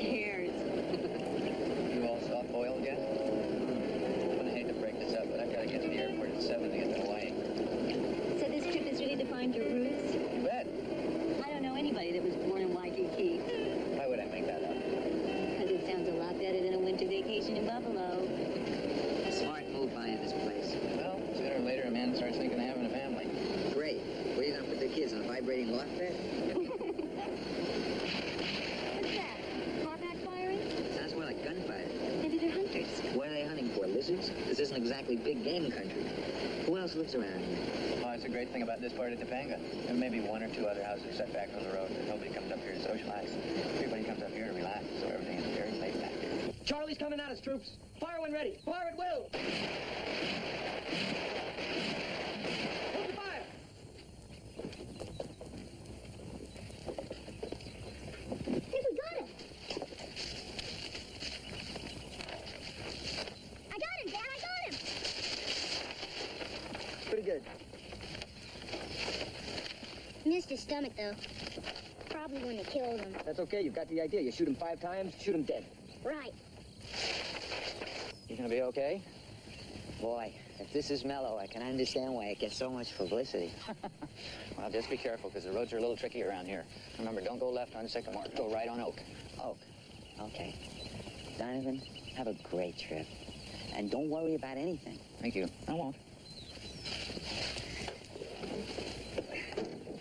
cares? You all soft-boiled yet? I hate to break this up, but I've got to get to the airport at 7 to get to Hawaii. So this trip is really to find your roots? You bet. I don't know anybody that was born in Waikiki. Why would I make that up? Because it sounds a lot better than a winter vacation in Buffalo. Smart move buying this place. Well, sooner or later a man starts thinking of having a family. Great. Where are you going to put the kids, on a vibrating loft bed? What's that? Car backfiring? Sounds more like gunfire. Maybe they're hunters. What are they hunting for, lizards? This isn't exactly big game country. Who else lives around here? Oh, it's a great thing about this part of Topanga. There may be 1 or 2 other houses set back from the road, but nobody comes up here to socialize. Everybody comes up here to relax, so everything is very laid back. Charlie's coming at us, troops. Fire when ready. Fire at will. Open fire. Hey, we got him. I got him, Dad. I got him. Pretty good. Missed his stomach, though. Probably wouldn't have killed him. That's okay. You've got the idea. You shoot him 5 times, shoot him dead. Right. You gonna be okay? Boy, if this is mellow, I can understand why it gets so much publicity. Well, just be careful, because the roads are a little tricky around here. Remember, don't go left on Sycamore. Go right on Oak. Oak. Okay. Donovan, have a great trip. And don't worry about anything. Thank you. I won't.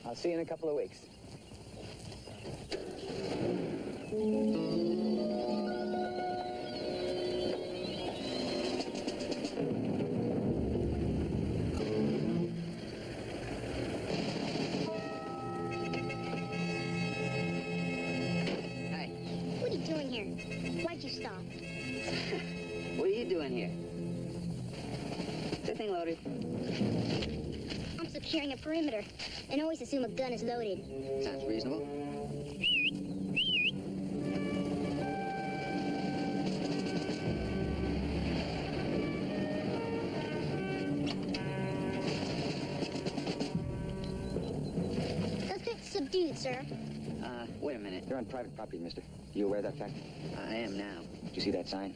I'll see you in a couple of weeks. What are you doing here? Why'd you stop? What are you doing here? Is that thing loaded? I'm securing a perimeter and always assume a gun is loaded. Sounds reasonable. Suspect subdued, sir. Wait a minute. You're on private property, mister. You aware of that fact? I am now. Did you see that sign?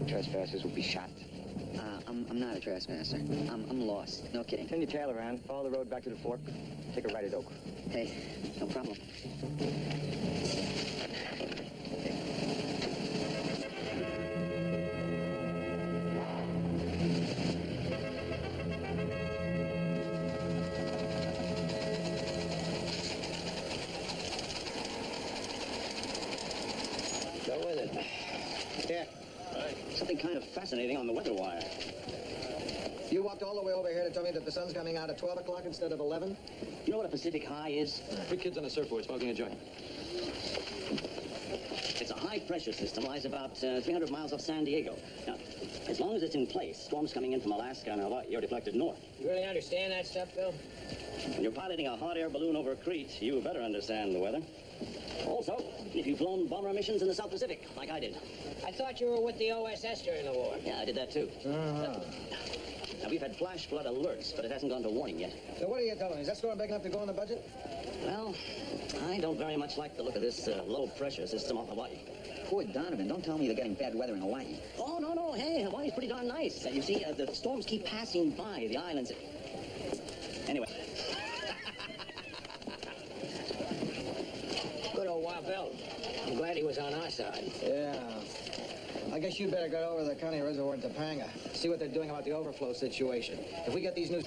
Trespassers will be shot. I'm not a trespasser. I'm lost. No kidding. Turn your tail around, follow the road back to the fork, take a right at Oak. Hey, no problem. Go with it. Yeah. Something kind of fascinating on the weather wire. You walked all the way over here to tell me that the sun's coming out at 12 o'clock instead of 11? You know what a Pacific High is? 3 kids on a surfboard smoking a joint. It's a high-pressure system, lies about 300 miles off San Diego. Now, as long as it's in place, storms coming in from Alaska and Hawaii are deflected north. You really understand that stuff, Bill? When you're piloting a hot air balloon over Crete, you better understand the weather. Also, if you've flown bomber missions in the South Pacific, like I did. I thought you were with the OSS during the war. Yeah, I did that too. Now, we've had flash flood alerts, but it hasn't gone to warning yet. So what are you telling me? Is that storm big enough to go in the budget? Well, I don't very much like the look of this low-pressure system off Hawaii. Poor Donovan, don't tell me you're getting bad weather in Hawaii. Oh, no, hey, Hawaii's pretty darn nice. You see, the storms keep passing by the islands. Anyway. Good old Wild Bill. I'm glad he was on our side. Yeah. I guess you better go over to the county reservoir in Topanga. See what they're doing about the overflow situation. If we get these news...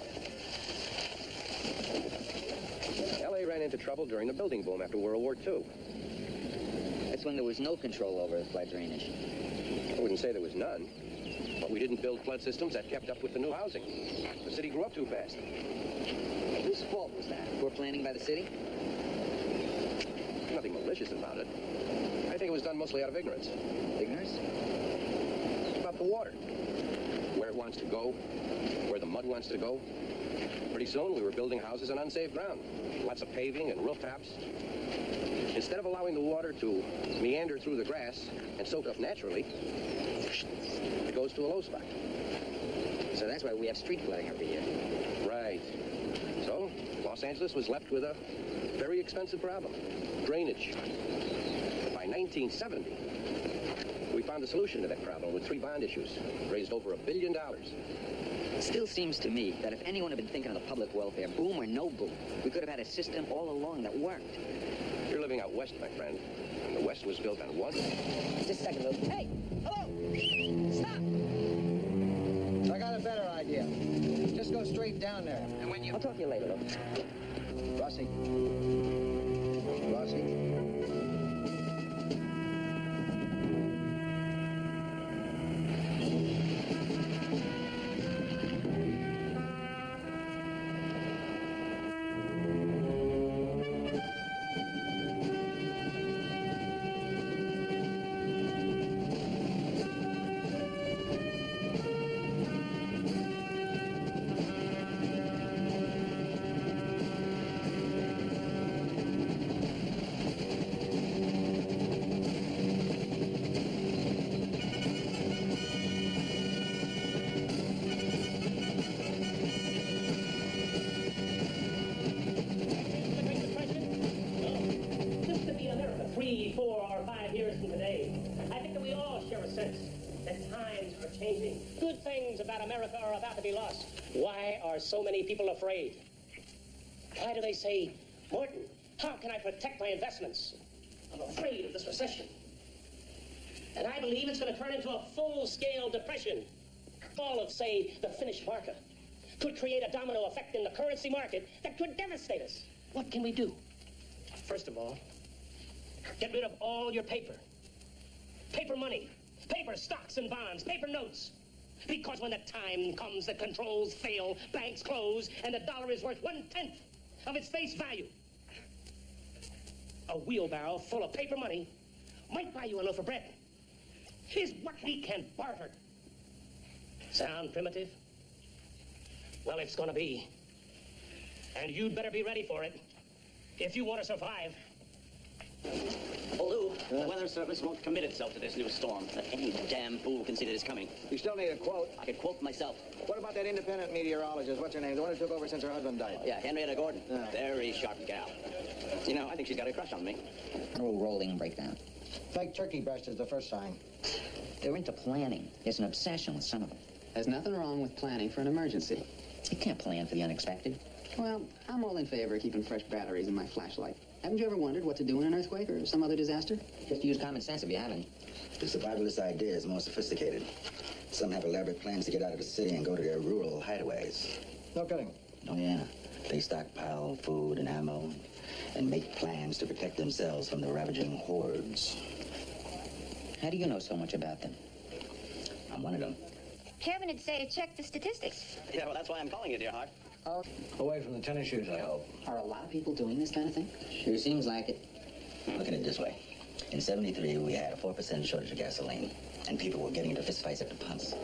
L.A. ran into trouble during the building boom after World War II. That's when there was no control over the flood drainage. I wouldn't say there was none, but we didn't build flood systems that kept up with the new housing. The city grew up too fast. Whose fault was that? Poor planning by the city? Nothing malicious about it. I think it was done mostly out of ignorance. Ignorance? About the water. Where it wants to go, where the mud wants to go. Pretty soon, we were building houses on unsafe ground. Lots of paving and rooftops. Instead of allowing the water to meander through the grass and soak up naturally, it goes to a low spot. So that's why we have street flooding every year. Right. So, Los Angeles was left with a very expensive problem. Drainage. By 1970. We found a solution to that problem with 3 bond issues, raised over $1 billion. It still seems to me that if anyone had been thinking of the public welfare, boom or no boom, we could have had a system all along that worked. You're living out west, my friend. And the West was built on one. Just a second, Lou. Hey! Hello! Stop! I got a better idea. Just go straight down there. And when you... I'll talk to you later, Lou. Rossi. Rossi. Good things about America are about to be lost. Why are so many people afraid? Why do they say, Morton, how can I protect my investments? I'm afraid of this recession. And I believe it's going to turn into a full-scale depression. All of, say, the Finnish market could create a domino effect in the currency market that could devastate us. What can we do? First of all, get rid of all your paper. Paper money, paper stocks and bonds, paper notes. Because when the time comes, the controls fail, banks close, and the dollar is worth 1/10 of its face value. A wheelbarrow full of paper money might buy you a loaf of bread. Is what we can barter. Sound primitive? Well, it's gonna be. And you'd better be ready for it if you want to survive. Oh, Lou, the Weather Service won't commit itself to this new storm. Any damn fool can see that it's coming. You still need a quote. I could quote myself. What about that independent meteorologist? What's her name? The one who took over since her husband died. Yeah, Henrietta Gordon. Yeah. Very sharp gal. You know, I think she's got a crush on me. Oh, rolling breakdown. Like turkey breast is the first sign. They're into planning. There's an obsession with some of them. There's nothing wrong with planning for an emergency. You can't plan for the unexpected. Well, I'm all in favor of keeping fresh batteries in my flashlight. Haven't you ever wondered what to do in an earthquake or some other disaster? Just use common sense if you haven't. The survivalist idea is more sophisticated. Some have elaborate plans to get out of the city and go to their rural hideaways. No kidding. Oh, yeah. They stockpile food and ammo and make plans to protect themselves from the ravaging hordes. How do you know so much about them? I'm one of them. Kevin would say check the statistics. Yeah, well, that's why I'm calling you, dear heart. Oh, Away from the tennis shoes, I hope. Are a lot of people doing this kind of thing? sure seems like it. Look at it this way. In '73, we had a 4% shortage of gasoline, and people were getting into fistfights at the pumps.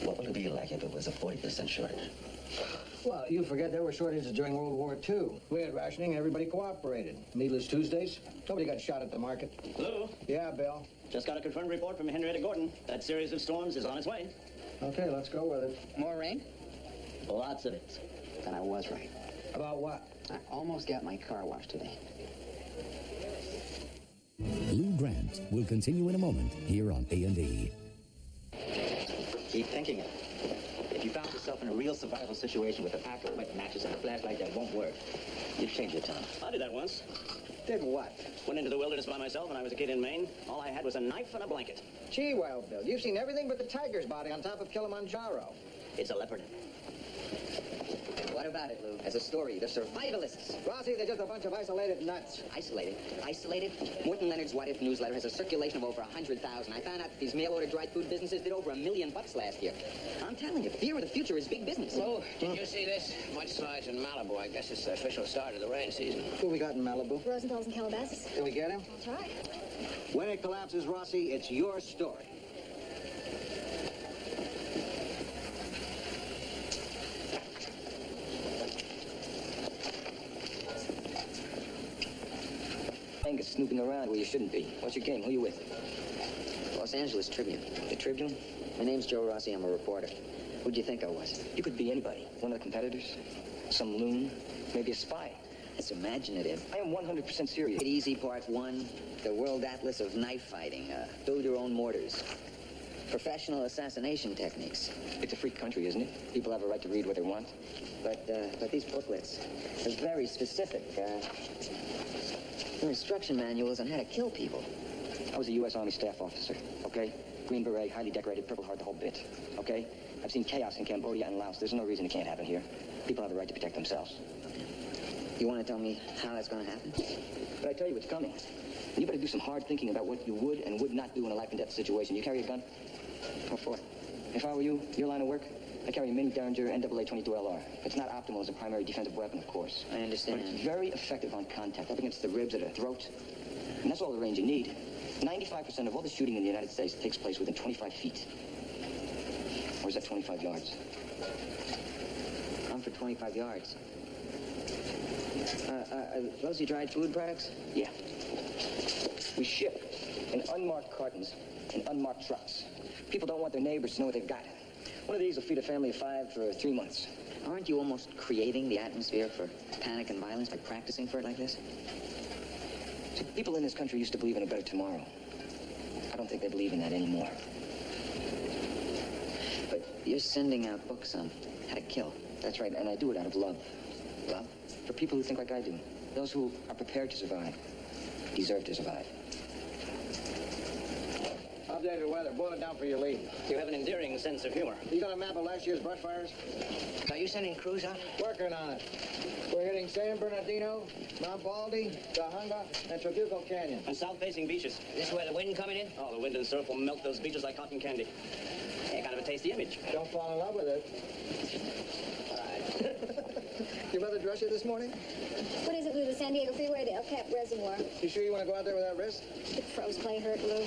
What would it be like if it was a 40% shortage? Well, you forget there were shortages during World War II. We had rationing and everybody cooperated. Meatless Tuesdays. Nobody got shot at the market. Lou, Yeah, Bill. just got a confirmed report from Henrietta Gordon. That series of storms is on its way. Okay, let's go with it. More rain? Lots of it. Then I was right. About what? I almost got my car washed today. Lou Grant will continue in a moment here on A&E. Keep thinking it. If you found yourself in a real survival situation with a pack of wet matches and a flashlight that won't work, you'd change your tone. I did that once. Did what? Went into the wilderness by myself when I was a kid in Maine. All I had was a knife and a blanket. Gee, Wild Bill, you've seen everything but the tiger's body on top of Kilimanjaro. It's a leopard. What about it, Lou? As a story, the survivalists. Rossi, they're just a bunch of isolated nuts. Isolated? Isolated? Morton Leonard's What If newsletter has a circulation of over 100,000. I found out that these mail-order dried food businesses did over $1 million last year. I'm telling you, fear of the future is big business. Lou, did you see this? Mudslides in Malibu. I guess it's the official start of the rain season. Who we got in Malibu? Rosenthal's and Calabasas. Did we get him? I'll try. When it collapses, Rossi, it's your story. Angus snooping around where you shouldn't be. What's your game? Who you with? Los Angeles Tribune. The Tribune? My name's Joe Rossi. I'm a reporter. Who'd you think I was? You could be anybody. One of the competitors, some loon, maybe a spy. That's imaginative. I am 100% serious. Easy Part 1, the World Atlas of Knife Fighting. Build your own mortars. Professional assassination techniques. It's a free country, isn't it? People have a right to read what they want. But these booklets are very specific. They're instruction manuals on how to kill people. I was a U.S. Army staff officer, okay? Green Beret, highly decorated, Purple Heart, the whole bit, okay? I've seen chaos in Cambodia and Laos. There's no reason it can't happen here. People have a right to protect themselves. You want to tell me how that's going to happen? But I tell you what's coming. And you better do some hard thinking about what you would and would not do in a life and death situation. You carry a gun? What for? If I were you, your line of work, I carry a mini Derringer NAA-22LR. It's not optimal as a primary defensive weapon, of course. I understand. But it's very effective on contact, up against the ribs or the throat. And that's all the range you need. 95% of all the shooting in the United States takes place within 25 feet. Or is that 25 yards? I'm for 25 yards. Those your dried food products? Yeah. We ship in unmarked cartons in unmarked trucks. People don't want their neighbors to know what they've got. One of these will feed a family of 5 for 3 months. Aren't you almost creating the atmosphere for panic and violence by practicing for it like this? See, people in this country used to believe in a better tomorrow. I don't think they believe in that anymore. But you're sending out books on how to kill. That's right, and I do it out of love. Love? For people who think like I do. Those who are prepared to survive, deserve to survive. Updated weather. Boil it down for your lead. You have an endearing sense of humor. You got a map of last year's brush fires? Are you sending crews out? Working on it. We're hitting San Bernardino, Mount Baldy, Cahanga, and Trabuco Canyon. And south-facing beaches. This where the wind coming in? Oh, the wind and surf will melt those beaches like cotton candy. Yeah, kind of a tasty image. Don't fall in love with it. Your mother dress you this morning? What is it, Lou? The San Diego Freeway to El Cap Reservoir. You sure you want to go out there with that wrist? The pros play hurt, Lou.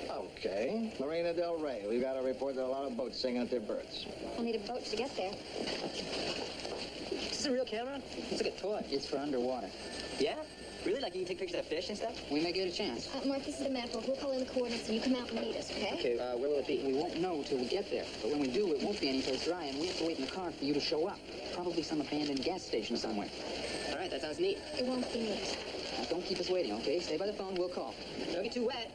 Okay. Marina del Rey. We've got a report that a lot of boats sing out their berths. I'll need a boat to get there. Is this a real camera? It's like a toy. It's for underwater. Yeah? Really? Like you can take pictures of fish and stuff? We may get a chance. Mark, this is the map. We'll call in the coordinates and you come out and meet us, okay? Okay, where will it be? We won't know till we get there. But when we do, it won't be any place dry, and we have to wait in the car for you to show up. Probably some abandoned gas station somewhere. All right, that sounds neat. It won't be neat. Now, don't keep us waiting, okay? Stay by the phone, we'll call. Don't get too wet.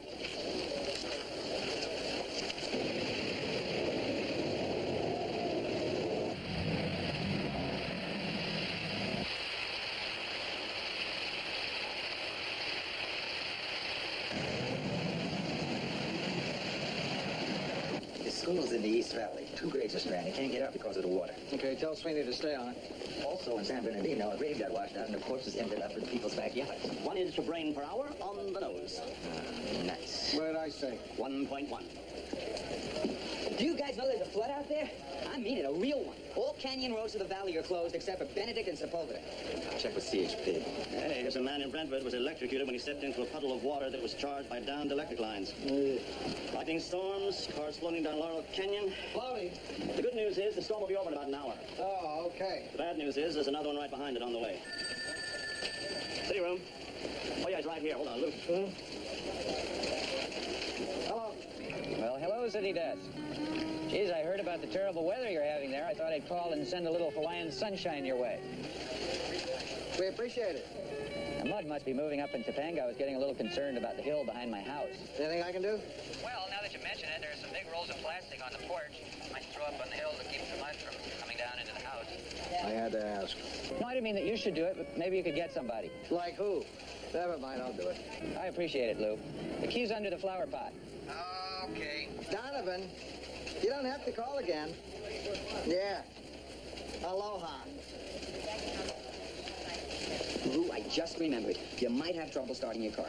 School's in the East Valley. 2 grades are stranded. Can't get up because of the water. Okay, tell Sweeney to stay on it. Also in San Bernardino, a grave got washed out and the corpses ended up in people's backyards. 1 inch of rain per hour on the nose. Nice. What did I say? 1.1. Do you guys know there's a flood out there? I mean it, a real one. All canyon roads of the valley are closed except for Benedict and Sepulveda. Check with CHP. Hey, there's a man in Brentwood was electrocuted when he stepped into a puddle of water that was charged by downed electric lines. Lightning storms, cars floating down Laurel Canyon. Chloe. The good news is the storm will be over in about an hour. Oh, okay. The bad news is there's another one right behind it on the way. City room. Oh, yeah, it's right here. Hold on, Luke. Hello. Well, hello, City Desk. Geez, I heard about the terrible weather you're having there. I thought I'd call and send a little Hawaiian sunshine your way. We appreciate it. The mud must be moving up in Topanga. I was getting a little concerned about the hill behind my house. Anything I can do? Well, now that you mention it, there's some big rolls of plastic on the porch. Might throw up on the hill to keep the mud from coming down into the house. I had to ask. No, I didn't mean that you should do it, but maybe you could get somebody. Like who? Never mind, I'll do it. I appreciate it, Lou. The key's under the flower pot. Okay. Donovan, you don't have to call again. Yeah. Aloha. Lou, I just remembered. You might have trouble starting your car.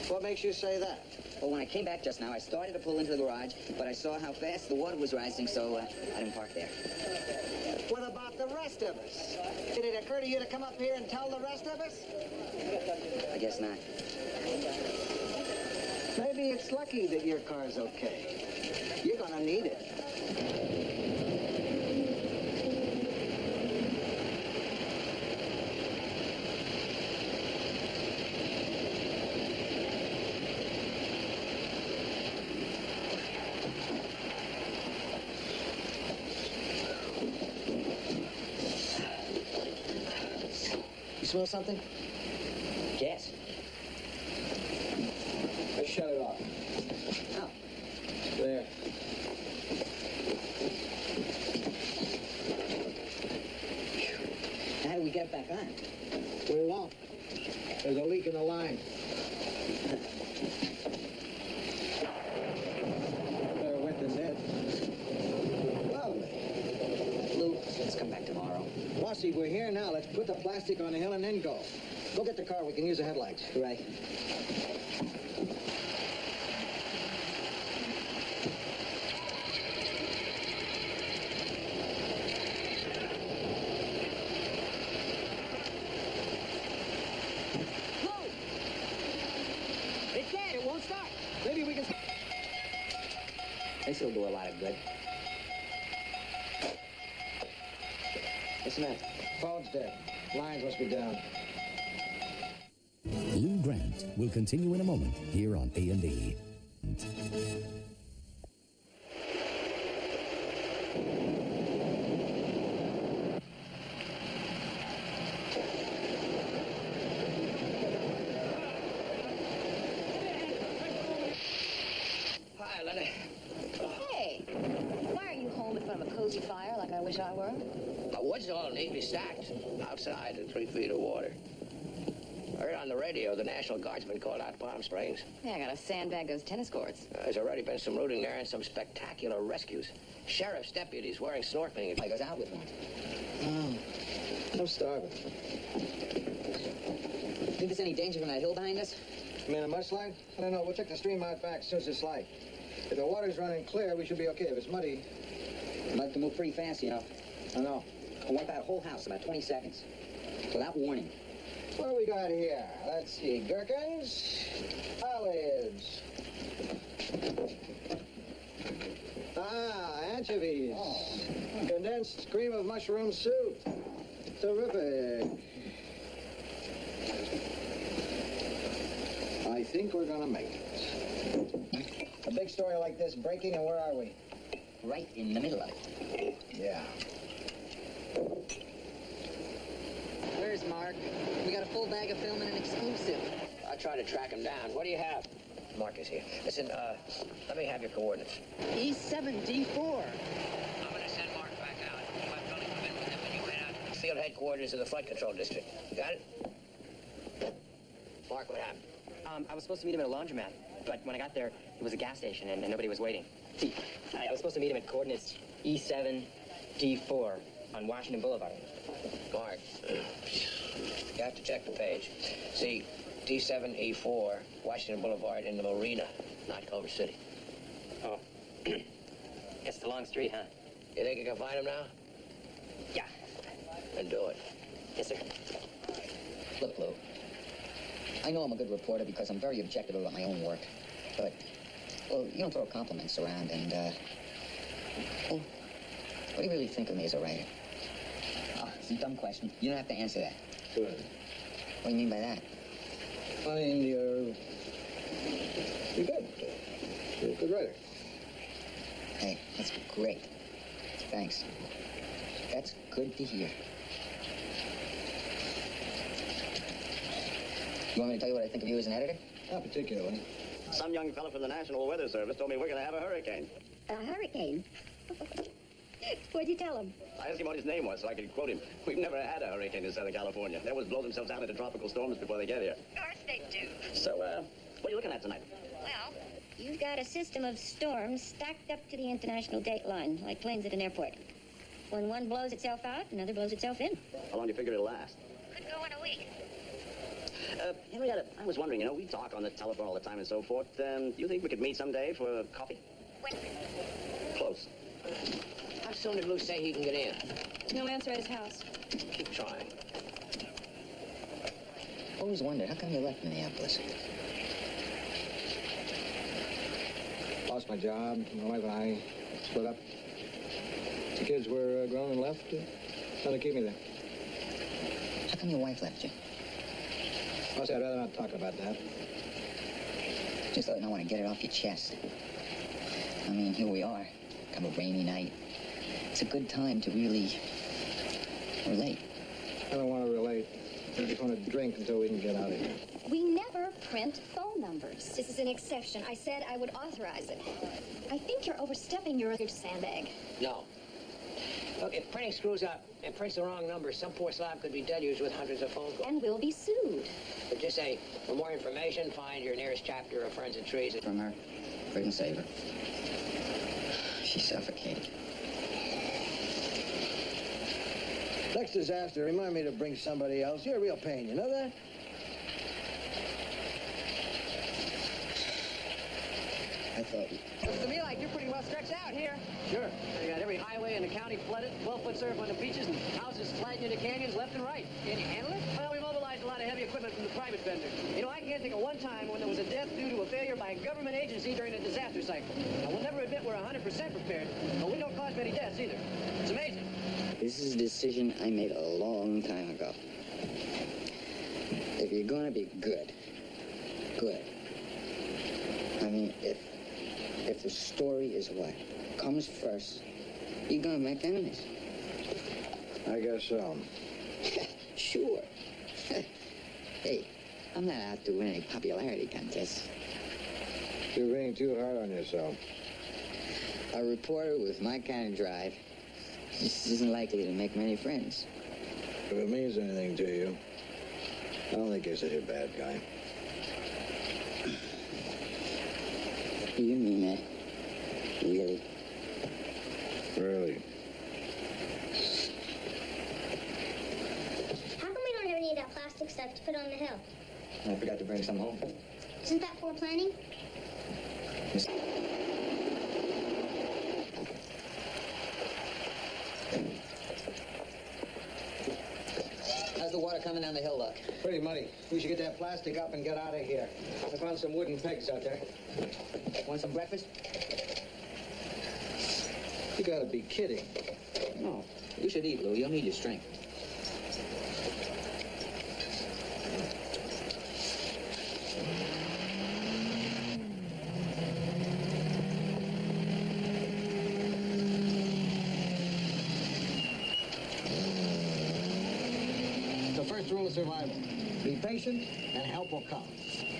What makes you say that? Well, when I came back just now, I started to pull into the garage, but I saw how fast the water was rising, so I didn't park there. What about the rest of us? Did it occur to you to come up here and tell the rest of us? I guess not. Maybe it's lucky that your car's okay. You're gonna need it. smell something? Gas. Let's shut it off. Oh. There. How do we get it back on? We won't. There's a leak in the line. Better wet than dead. Lovely. Lou, let's come back tomorrow. Bossy, we're here now. Let's put the plastic on the hill and then go. Go get the car. We can use the headlights. Right. Maybe we can... This will do a lot of good. Listen up. Phone's dead. Lines must be down. Lou Grant will continue in a moment here on A&E. Hi, Lenny. Hey, why are you home in front of a cozy fire like I wish I were? The wood's all neatly stacked outside in 3 feet of water. I heard on the radio the National Guard's been called out to Palm Springs. Yeah, I gotta sandbag those tennis courts. There's already been some looting there and some spectacular rescues. Sheriff's deputies wearing snorkeling. I goes out with one. Oh, I'm starving. Think there's any danger from that hill behind us? You mean a mudslide? I don't know. We'll check the stream out back as soon as it's light. If the water's running clear, we should be okay. If it's muddy... I'd like to move pretty fast, you know. I know. I'll wipe out a whole house in about 20 seconds. Without warning. What do we got here? Let's see. Gherkins, olives. Ah, anchovies. Condensed cream of mushroom soup. Terrific. I think we're gonna make it. A big story like this breaking, and where are we? Right in the middle of it. Yeah. Where's Mark? We got a full bag of film and an exclusive. I'll try to track him down. What do you have? Mark is here. Listen, let me have your coordinates. E7D4. I'm going to send Mark back out. You have Tony come in with him when you head out to the field headquarters of the flood control district. You got it? Mark, what happened? I was supposed to meet him at a laundromat, but when I got there, it was a gas station and nobody was waiting. See, I was supposed to meet him at coordinates E7D4 on Washington Boulevard. Mark, you have to check the page. See, D7E4, Washington Boulevard in the Marina, not Culver City. Oh. Guess it's a long street, huh? You think you can find him now? Yeah. Then do it. Yes, sir. Look, Lou. I know I'm a good reporter because I'm very objective about my own work. But, well, you don't throw compliments around and, well, what do you really think of me as a writer? Oh, it's a dumb question. You don't have to answer that. Good. What do you mean by that? I mean, you're good. You're a good writer. Hey, that's great. Thanks. That's good to hear. You want me to tell you what I think of you as an editor? Not particularly. Some young fella from the National Weather Service told me we're going to have a hurricane. A hurricane? What'd you tell him? I asked him what his name was so I could quote him. We've never had a hurricane in Southern California. They always blow themselves out into tropical storms before they get here. Of course they do. So, what are you looking at tonight? Well, you've got a system of storms stacked up to the international date line, like planes at an airport. When one blows itself out, another blows itself in. How long do you figure it'll last? Could go in a week. Henrietta, I was wondering, we talk on the telephone all the time and so forth. Do you think we could meet someday for a coffee? When? Close. How soon did Lou say he can get in? No answer at his house. Keep trying. Always wondered, how come you left Minneapolis? Lost my job. My wife and I split up. The kids were grown and left. How to keep me there. How come your wife left you? I'd rather not talk about that. Just thought I want to get it off your chest. I mean, here we are. Come a rainy night. It's a good time to really relate. I don't want to relate. I just want to drink until we can get out of here. We never print phone numbers. This is an exception. I said I would authorize it. I think you're overstepping your sandbag. No. Look, if printing screws up and prints the wrong number, some poor slob could be deluged with hundreds of phone calls. And will be sued. But just say, for more information, find your nearest chapter of Friends and Trees. From her, couldn't save her. She suffocated. Next disaster, remind me to bring somebody else. You're a real pain, you know that? I thought... Looks to me like you're pretty well stretched out here. Sure. You got every highway in the county flooded, 12-foot surf on the beaches, and houses sliding into canyons left and right. Can you handle it? Well, we mobilized a lot of heavy equipment from the private vendors. You know, I can't think of one time when there was a death due to a failure by a government agency during a disaster cycle. Now, we'll never admit we're 100% prepared, but we don't cause many deaths either. It's amazing. This is a decision I made a long time ago. If you're going to be good. I mean, if the story is what comes first, you're going to make enemies. I guess so. Sure. Hey, I'm not out to win any popularity contests. You're being too hard on yourself. A reporter with my kind of drive just isn't likely to make many friends. If it means anything to you, I don't think you're such a bad guy. You mean that? Really? Really? How come we don't have any of that plastic stuff to put on the hill? I forgot to bring some home. Isn't that for planning? How's the water coming down the hill, Doc? Pretty muddy. We should get that plastic up and get out of here. I found some wooden pegs out there. Want some breakfast? You gotta be kidding. No. You should eat, Lou. You'll need your strength. The first rule of survival. Be patient and help will come.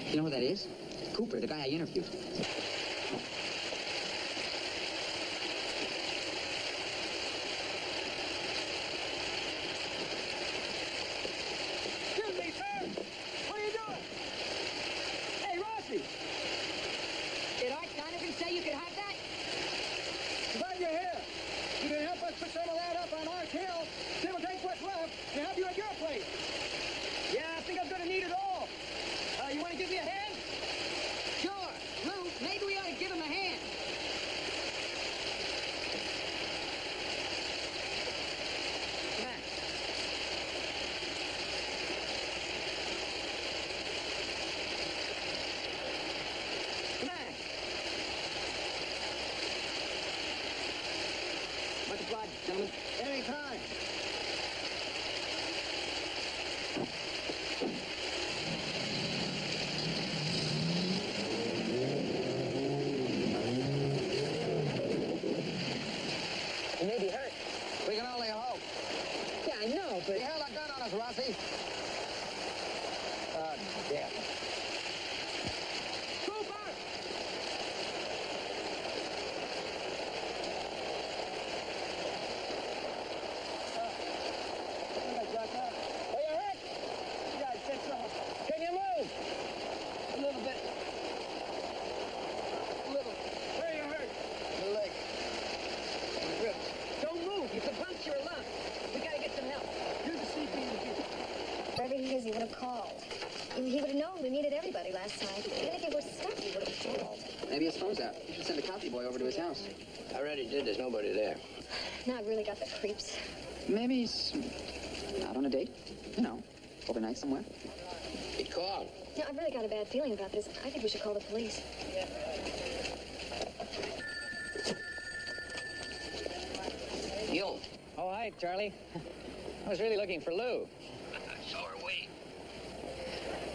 You know who that is? Cooper, the guy I interviewed. Excuse me, sir. What are you doing? Hey, Rossi. Did I kind of say you could have that? Glad you're here. You can help us put some of that up on Arch Hill. Then we'll take what's left and have you at your place. Yeah, I think I'm gonna need it all. You want to give me a hand? Sure. Lou, maybe we ought to give him a hand. Come on. Come on. Much obliged, gentlemen. Anytime. You may be hurt. We can only hope. Yeah, I know, but... He held a gun on us, Rossi. Damn. Cooper! Are you hurt? Yeah, I said so. Can you move? A little bit. A little. Where are you hurt? The leg. Ribs. Don't move. You could puncture a lung. We gotta get some help. Use the CP machine. Wherever he is, he would have called. He would have known we needed everybody last night. Even if he were stuck, he would have called. Maybe his phone's out. You should send a copy boy over to his house. I already did. There's nobody there. Now I've really got the creeps. Maybe he's out on a date. You know, overnight somewhere. He called. Yeah, I've really got a bad feeling about this. I think we should call the police. You. Oh, hi, Charlie. I was really looking for Lou. So are we.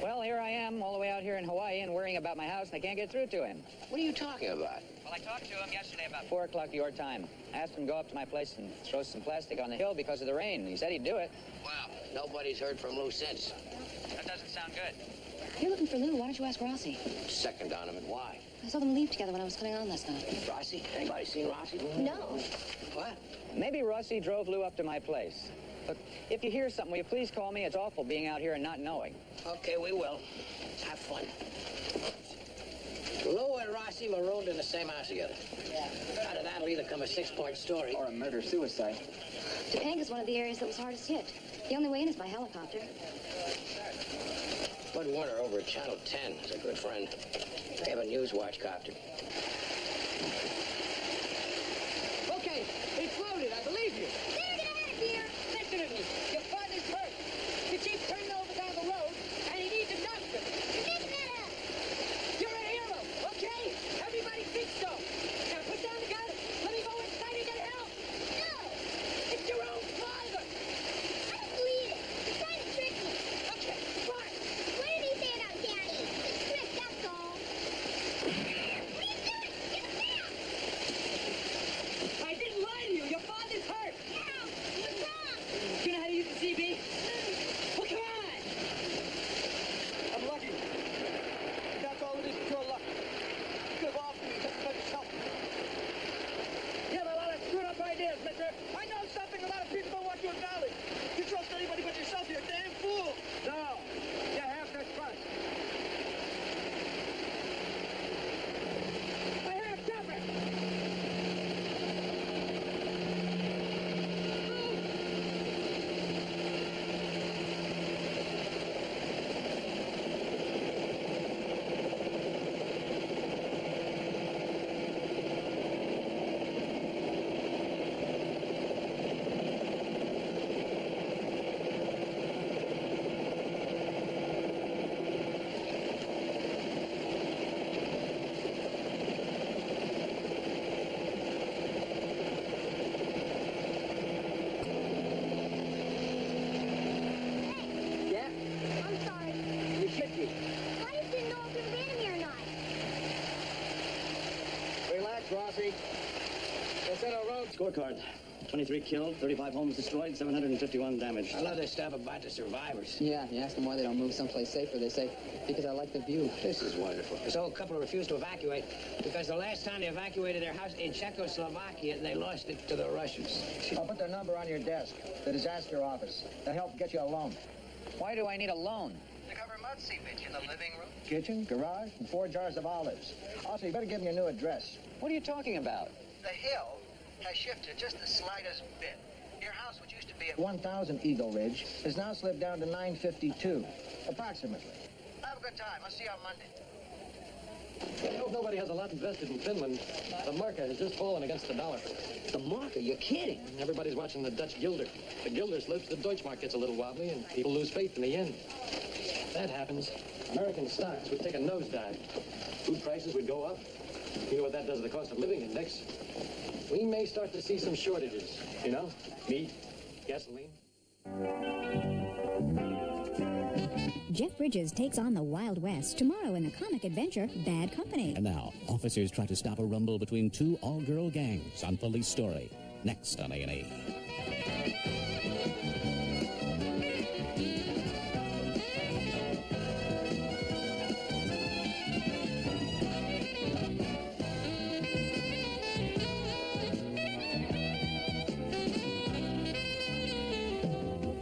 Well, Well, here I am, all the way out here in Hawaii and worrying about my house, and I can't get through to him. What are you talking about? Well, I talked to him yesterday about 4 o'clock your time. Asked him to go up to my place and throw some plastic on the hill because of the rain. He said he'd do it. Wow, nobody's heard from Lou since. That doesn't sound good. If you're looking for Lou, why don't you ask Rossi? Second on him, and why? I saw them leave together when I was coming on last night. Rossi? Anybody seen Rossi? No. What? Maybe Rossi drove Lou up to my place. Look, if you hear something, will you please call me? It's awful being out here and not knowing. Okay, we will. Have fun. Lou and Rossi marooned in the same house together. Out of that'll either come a 6-part story Or a murder-suicide. Topanga's one of the areas that was hardest hit. The only way in is by helicopter. Bud Warner over at Channel 10 is a good friend. They have a news watch copter. Okay, it's loaded, I believe you. Better get out of here! Listen to me. Your father's hurt. The chief turned over down the road, and he needs a doctor. You're making that up! You're a hero, okay? Everybody thinks so. Now put down the gun. Let me go inside and get help. No! It's your own father. I don't believe it! You're trying to trick me! Okay, fine. What did he say about Daddy? He's strict, that's all. What are you doing? Get him down! I didn't lie to you. Your father's hurt. Ow! What's wrong? You know how to use the CB? Well, come on. I'm lucky. That's all it is, pure luck. You could have offered me just about yourself. You have a lot of screwed up ideas, mister. I know something a lot of people don't want you to acknowledge. You trust anybody but yourself, you're a damn fool. No. You have to trust. I have traffic. Yeah? I'm sorry. You should be. I just didn't know if you were in here or not. Relax, Rossi. They said our road. Scorecard. 23 killed, 35 homes destroyed, 751 damaged. I love this stuff about the survivors. Yeah, you ask them why they don't move someplace safer. They say, because I like the view. This is wonderful. This old couple refused to evacuate because the last time they evacuated their house in Czechoslovakia, they lost it to the Russians. I'll put their number on your desk, the disaster office. They'll help get you a loan. Why do I need a loan? To cover mud seepage in the living room, kitchen, garage, and 4 jars of olives. Also, you better give me your new address. What are you talking about? The hill has shifted just the slightest bit. Your house, which used to be at 1,000 Eagle Ridge, has now slipped down to 952, approximately. Have a good time. I'll see you on Monday. I hope nobody has a lot invested in Finland. The marker has just fallen against the dollar. The marker? You're kidding. Everybody's watching the Dutch guilder. The guilder slips, the Deutschmark gets a little wobbly, and people lose faith in the yen. If that happens, American stocks would take a nosedive. Food prices would go up. You know what that does to the cost of living index? We may start to see some shortages, you know? Meat, gasoline. Jeff Bridges takes on the Wild West tomorrow in the comic adventure Bad Company. And now, officers try to stop a rumble between 2 all-girl gangs on Police Story. Next on A&E.